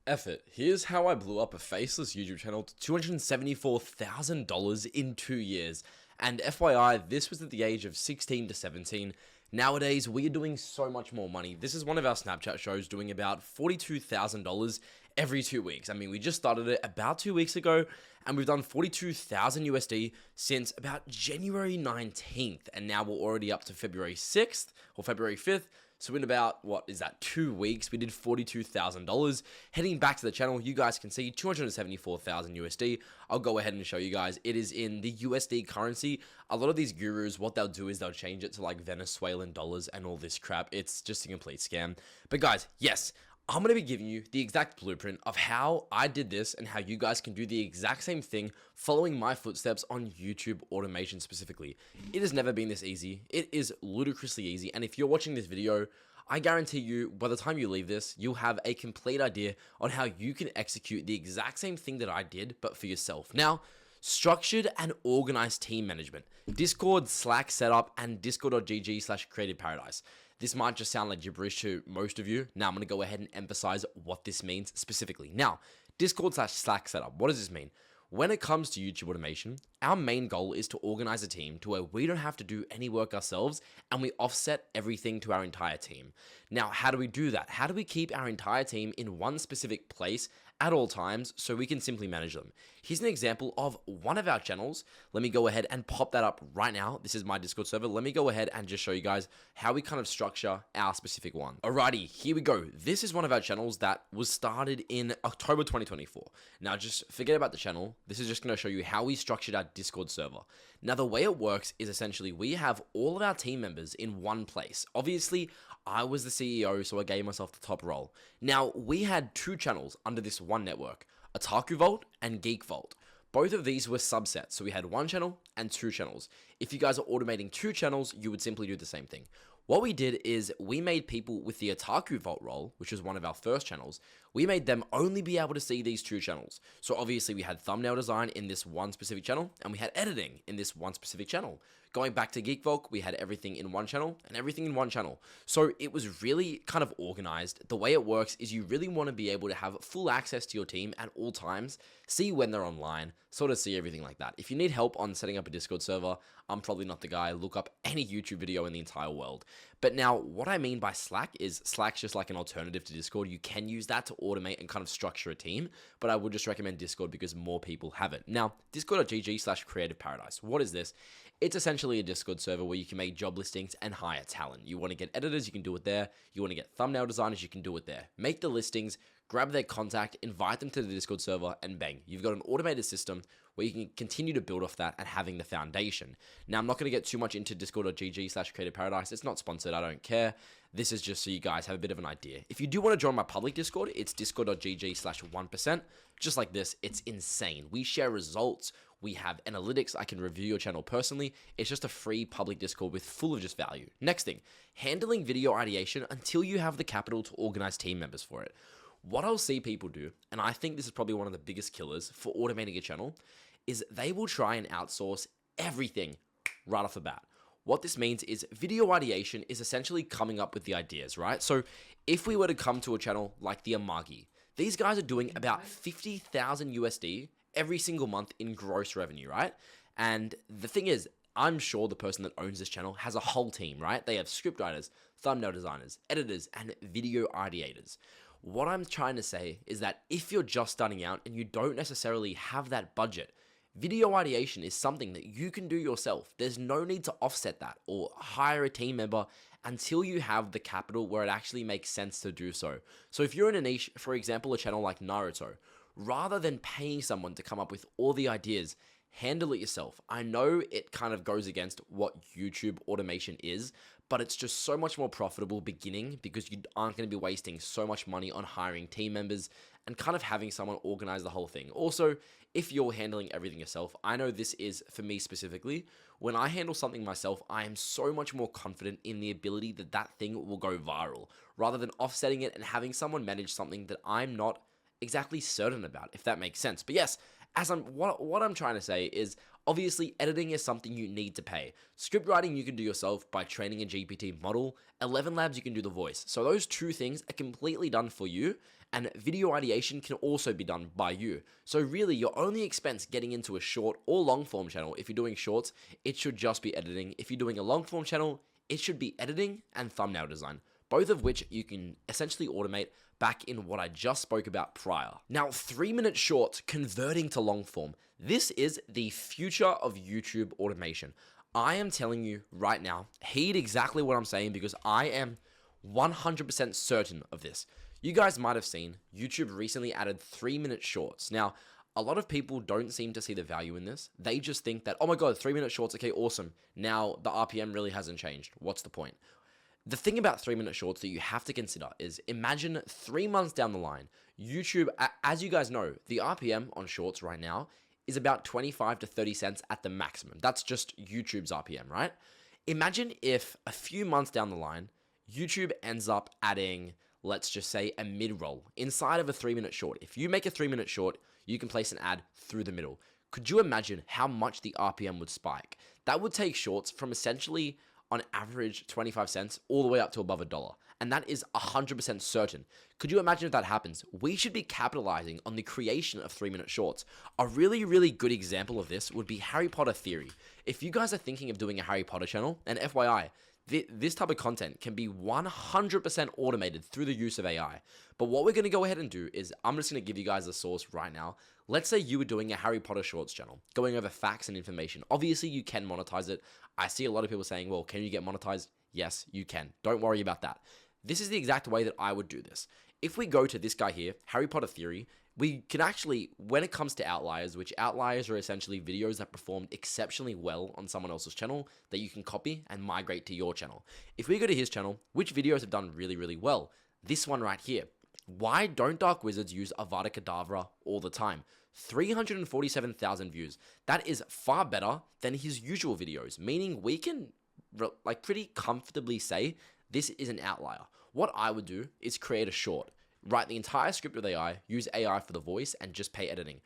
Effort. Here's how I blew up a faceless YouTube channel to $274,000 in 2 years. And FYI, this was at the age of 16 to 17. Nowadays, we are doing so much more money. This is one of our Snapchat shows doing about $42,000 every 2 weeks. I mean, we just started it about 2 weeks ago, and we've done 42,000 USD since about January 19th. And now we're already up to February 6th or February 5th. So in about, 2 weeks, we did $42,000. Heading back to the channel, you guys can see 274,000 USD. I'll go ahead and show you guys. It is in the USD currency. A lot of these gurus, what they'll do is they'll change it to like Venezuelan dollars and all this crap. It's just a complete scam. But guys, yes, I'm going to be giving you the exact blueprint of how I did this and how you guys can do the exact same thing following my footsteps on YouTube automation specifically. It has never been this easy. It is ludicrously easy. And if you're watching this video, I guarantee you by the time you leave this, you'll have a complete idea on how you can execute the exact same thing that I did, but for yourself. Now, structured and organized team management, Discord, Slack setup, and discord.gg/creative paradise. This might just sound like gibberish to most of you. Now I'm going to go ahead and emphasize what this means specifically. Now, Discord/Slack setup, what does this mean? When it comes to YouTube automation, our main goal is to organize a team to where we don't have to do any work ourselves and we offset everything to our entire team. Now, how do we do that? How do we keep our entire team in one specific place at all times so we can simply manage them? Here's an example of one of our channels. Let me go ahead and pop that up right now. This is my Discord server. Let me go ahead and just show you guys how we kind of structure our specific one. Alrighty, here we go. This is one of our channels that was started in October 2024. Now, just forget about the channel. This is just going to show you how we structured our Discord server. Now, the way it works is essentially we have all of our team members in one place. Obviously, I was the CEO, so I gave myself the top role. Now, we had two channels under this one network, Otaku Vault and Geek Vault. Both of these were subsets, so we had one channel and two channels. If you guys are automating two channels, you would simply do the same thing. What we did is we made people with the Otaku Vault role, which was one of our first channels, we made them only be able to see these two channels. So obviously we had thumbnail design in this one specific channel, and we had editing in this one specific channel. Going back to Geek Vault, we had everything in one channel and everything in one channel. So it was really kind of organized. The way it works is you really want to be able to have full access to your team at all times, see when they're online, sort of see everything like that. If you need help on setting up a Discord server, I'm probably not the guy. Look up any YouTube video in the entire world. But now what I mean by Slack is Slack's just like an alternative to Discord. You can use that to automate and kind of structure a team, but I would just recommend Discord because more people have it. Now, discord.gg/creative paradise. What is this? It's essentially a Discord server where you can make job listings and hire talent. You want to get editors, you can do it there. You want to get thumbnail designers, you can do it there. Make the listings, grab their contact, invite them to the Discord server, and bang, you've got an automated system where you can continue to build off that and having the foundation. Now, I'm not going to get too much into discord.gg/creative paradise. It's not sponsored. I don't care. This is just so you guys have a bit of an idea. If you do want to join my public Discord, it's discord.gg/1%. Just like this, it's insane. We share results. We have analytics. I can review your channel personally. It's just a free public Discord with full of just value. Next thing, handling video ideation until you have the capital to organize team members for it. What I'll see people do, and I think this is probably one of the biggest killers for automating a channel, is they will try and outsource everything right off the bat. What this means is video ideation is essentially coming up with the ideas, right? So if we were to come to a channel like the Amagi, these guys are doing about 50,000 USD every single month in gross revenue, right? And the thing is, I'm sure the person that owns this channel has a whole team, right? They have script writers, thumbnail designers, editors, and video ideators. What I'm trying to say is that if you're just starting out and you don't necessarily have that budget, video ideation is something that you can do yourself. There's no need to offset that or hire a team member until you have the capital where it actually makes sense to do so. So if you're in a niche, for example, a channel like Naruto, rather than paying someone to come up with all the ideas, handle it yourself. I know it kind of goes against what YouTube automation is, but it's just so much more profitable beginning because you aren't going to be wasting so much money on hiring team members and kind of having someone organize the whole thing. Also, if you're handling everything yourself, I know this is for me specifically. When I handle something myself, I am so much more confident in the ability that that thing will go viral rather than offsetting it and having someone manage something that I'm not exactly certain about, if that makes sense. But yes, what I'm trying to say is obviously editing is something you need to pay. Script writing you can do yourself by training a GPT model. 11 Labs you can do the voice. So those two things are completely done for you And video ideation can also be done by you. So really, your only expense getting into a short or long form channel, if you're doing shorts, it should just be editing. If you're doing a long form channel, it should be editing and thumbnail design, both of which you can essentially automate back in what I just spoke about prior. Now, 3-minute shorts converting to long form. This is the future of YouTube automation. I am telling you right now, heed exactly what I'm saying because I am 100% certain of this. You guys might have seen YouTube recently added 3-minute shorts. Now, a lot of people don't seem to see the value in this. They just think that, oh my God, 3-minute shorts, okay, awesome. Now the RPM really hasn't changed. What's the point? The thing about 3-minute shorts that you have to consider is imagine 3 months down the line, YouTube, as you guys know, the RPM on shorts right now is about 25 to 30 cents at the maximum. That's just YouTube's RPM, right? Imagine if a few months down the line, YouTube ends up adding, let's just say, a mid-roll inside of a 3-minute short. If you make a 3-minute short, you can place an ad through the middle. Could you imagine how much the RPM would spike? That would take shorts from essentially, on average, 25 cents all the way up to above $1. And that is 100% certain. Could you imagine if that happens? We should be capitalizing on the creation of 3-minute shorts. A really, really good example of this would be Harry Potter Theory. If you guys are thinking of doing a Harry Potter channel, and FYI, this type of content can be 100% automated through the use of AI. But what we're going to go ahead and do is I'm just going to give you guys a source right now. Let's say you were doing a Harry Potter Shorts channel, going over facts and information. Obviously, you can monetize it. I see a lot of people saying, well, can you get monetized? Yes, you can. Don't worry about that. This is the exact way that I would do this. If we go to this guy here, Harry Potter Theory, we can actually, when it comes to outliers, which outliers are essentially videos that performed exceptionally well on someone else's channel that you can copy and migrate to your channel. If we go to his channel, which videos have done really, really well? This one right here. Why don't Dark Wizards use Avada Kedavra all the time? 347,000 views. That is far better than his usual videos, meaning we can pretty comfortably say this is an outlier. What I would do is create a short. Write the entire script with AI, use AI for the voice, and just pay editing.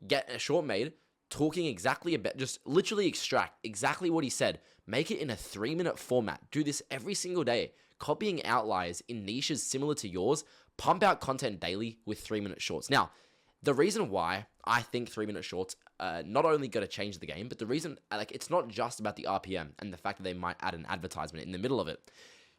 Get a short made, talking exactly about, just literally extract exactly what he said. Make it in a 3-minute format. Do this every single day. Copying outliers in niches similar to yours. Pump out content daily with 3-minute shorts. Now, the reason why I think 3-minute shorts not only going to change the game, but the reason, it's not just about the RPM and the fact that they might add an advertisement in the middle of it.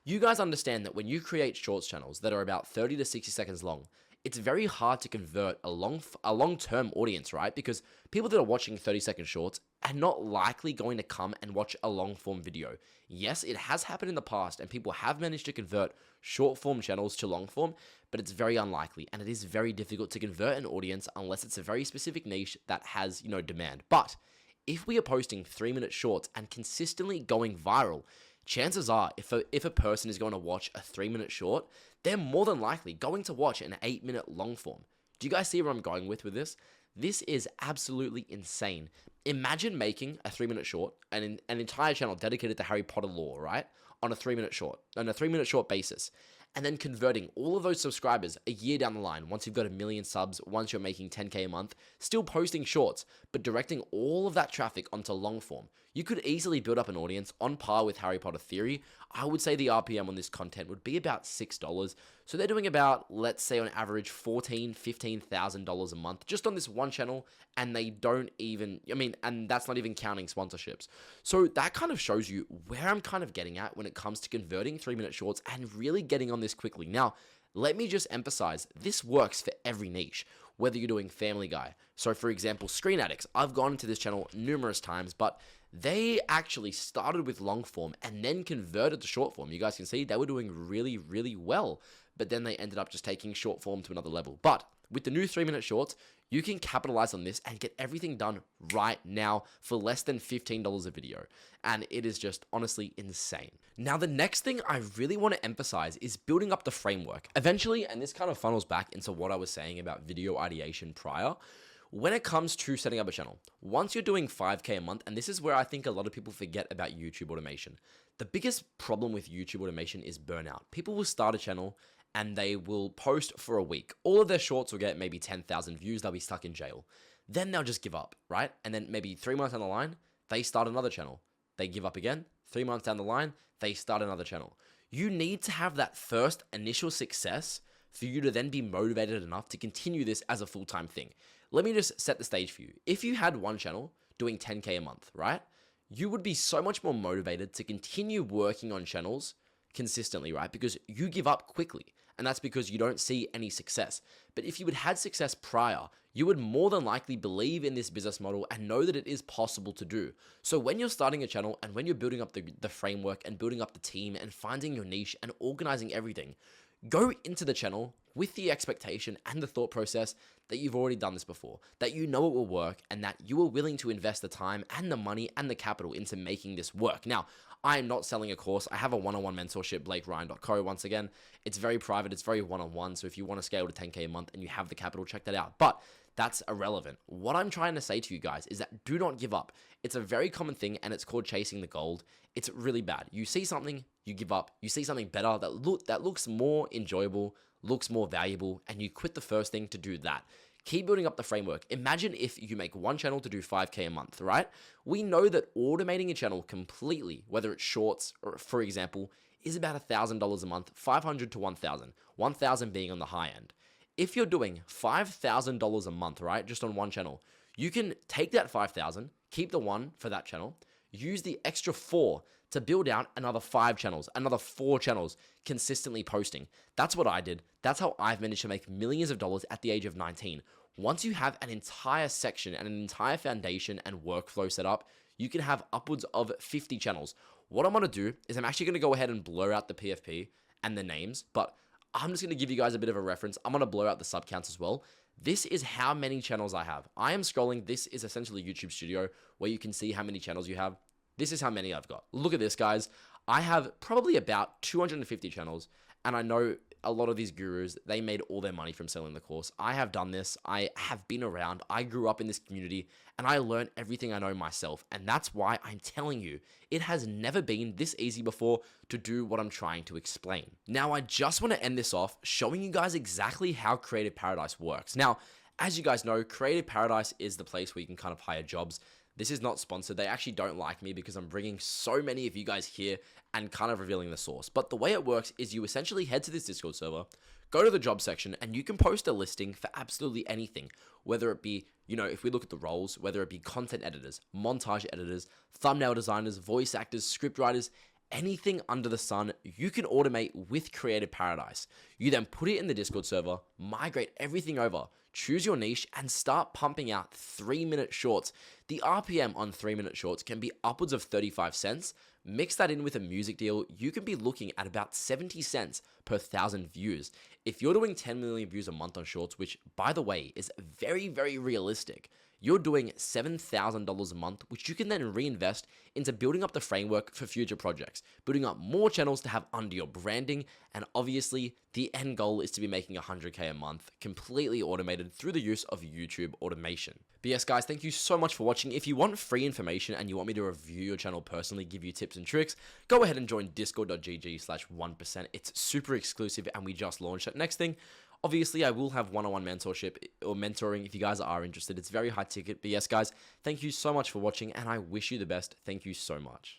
You guys understand that when you create shorts channels that are about 30 to 60 seconds long, it's very hard to convert a long-term audience, right? Because people that are watching 30-second shorts are not likely going to come and watch a long-form video. Yes, it has happened in the past, and people have managed to convert short-form channels to long-form, but it's very unlikely, and it is very difficult to convert an audience unless it's a very specific niche that has, demand. But if we are posting 3-minute shorts and consistently going viral, chances are, if a person is going to watch a 3-minute short, they're more than likely going to watch an 8-minute long form. Do you guys see where I'm going with this? This is absolutely insane. Imagine making a 3-minute short, an entire channel dedicated to Harry Potter lore, right? On a 3-minute short basis. And then converting all of those subscribers a year down the line, once you've got 1 million subs, once you're making 10K a month, still posting shorts, but directing all of that traffic onto long form. You could easily build up an audience on par with Harry Potter Theory. I would say the RPM on this content would be about $6. So they're doing about, let's say on average, $14,000, $15,000 a month just on this one channel. And they don't even, and that's not even counting sponsorships. So that kind of shows you where I'm kind of getting at when it comes to converting 3-minute shorts and really getting on this quickly. Now, let me just emphasize, this works for every niche, whether you're doing Family Guy. So for example, Screen Addicts. I've gone into this channel numerous times, but they actually started with long form and then converted to short form. You guys can see they were doing really, really well, but then they ended up just taking short form to another level. But with the new 3-minute shorts, you can capitalize on this and get everything done right now for less than $15 a video. And it is just honestly insane. Now, the next thing I really want to emphasize is building up the framework. Eventually, and this kind of funnels back into what I was saying about video ideation prior, when it comes to setting up a channel, once you're doing 5K a month, and this is where I think a lot of people forget about YouTube automation. The biggest problem with YouTube automation is burnout. People will start a channel and they will post for a week. All of their shorts will get maybe 10,000 views. They'll be stuck in jail. Then they'll just give up, right? And then maybe 3 months down the line, they start another channel. They give up again. 3 months down the line, they start another channel. You need to have that first initial success for you to then be motivated enough to continue this as a full-time thing. Let me just set the stage for you. If you had one channel doing 10K a month, right? You would be so much more motivated to continue working on channels consistently, right? Because you give up quickly, and that's because you don't see any success. But if you had had success prior, you would more than likely believe in this business model and know that it is possible to do. So when you're starting a channel and when you're building up the framework and building up the team and finding your niche and organizing everything, go into the channel with the expectation and the thought process that you've already done this before, that you know it will work, and that you are willing to invest the time and the money and the capital into making this work. Now, I am not selling a course. I have a one-on-one mentorship, blakeryan.co. Once again, it's very private. It's very one-on-one. So if you want to scale to 10K a month and you have the capital, check that out. But that's irrelevant. What I'm trying to say to you guys is that do not give up. It's a very common thing, and it's called chasing the gold. It's really bad. You see something, you give up. You see something better that looks more enjoyable, looks more valuable, and you quit the first thing to do that. Keep building up the framework. Imagine if you make one channel to do 5K a month, right? We know that automating a channel completely, whether it's shorts or, for example, is about $1,000 a month, 500 to 1,000, 1,000 being on the high end. If you're doing $5,000 a month, right, just on one channel, you can take that 5,000, keep the one for that channel, use the extra 4 to build out another 5 channels, another 4 channels, consistently posting. That's what I did. That's how I've managed to make millions of dollars at the age of 19. Once you have an entire section and an entire foundation and workflow set up, you can have upwards of 50 channels. What I'm going to do is I'm actually going to go ahead and blur out the PFP and the names, but I'm just going to give you guys a bit of a reference. I'm going to blur out the sub counts as well. This is how many channels I have. I am scrolling. This is essentially YouTube Studio where you can see how many channels you have. This is how many I've got. Look at this, guys. I have probably about 250 channels, and I know a lot of these gurus, they made all their money from selling the course. I have done this. I have been around. I grew up in this community, and I learned everything I know myself, and that's why I'm telling you, it has never been this easy before to do what I'm trying to explain. Now, I just want to end this off showing you guys exactly how Creative Paradise works. Now, as you guys know, Creative Paradise is the place where you can kind of hire jobs. This is not sponsored. They actually don't like me because I'm bringing so many of you guys here and kind of revealing the source. But the way it works is you essentially head to this Discord server, go to the job section, and you can post a listing for absolutely anything. Whether it be, if we look at the roles, whether it be content editors, montage editors, thumbnail designers, voice actors, script writers, anything under the sun, you can automate with Creative Paradise. You then put it in the Discord server, migrate everything over, choose your niche, and start pumping out 3-minute shorts. The RPM on 3-minute shorts can be upwards of 35 cents. Mix that in with a music deal, you can be looking at about 70 cents per 1,000 views. If you're doing 10 million views a month on shorts, which by the way is very, very realistic, you're doing $7,000 a month, which you can then reinvest into building up the framework for future projects, building up more channels to have under your branding, and obviously the end goal is to be making 100K a month completely automated through the use of YouTube automation. But yes, guys, thank you so much for watching. If you want free information and you want me to review your channel personally, give you tips and tricks, go ahead and join discord.gg/1%. It's super exclusive and we just launched it. Next thing, obviously, I will have one-on-one mentorship or mentoring if you guys are interested. It's very high ticket. But yes, guys, thank you so much for watching, and I wish you the best. Thank you so much.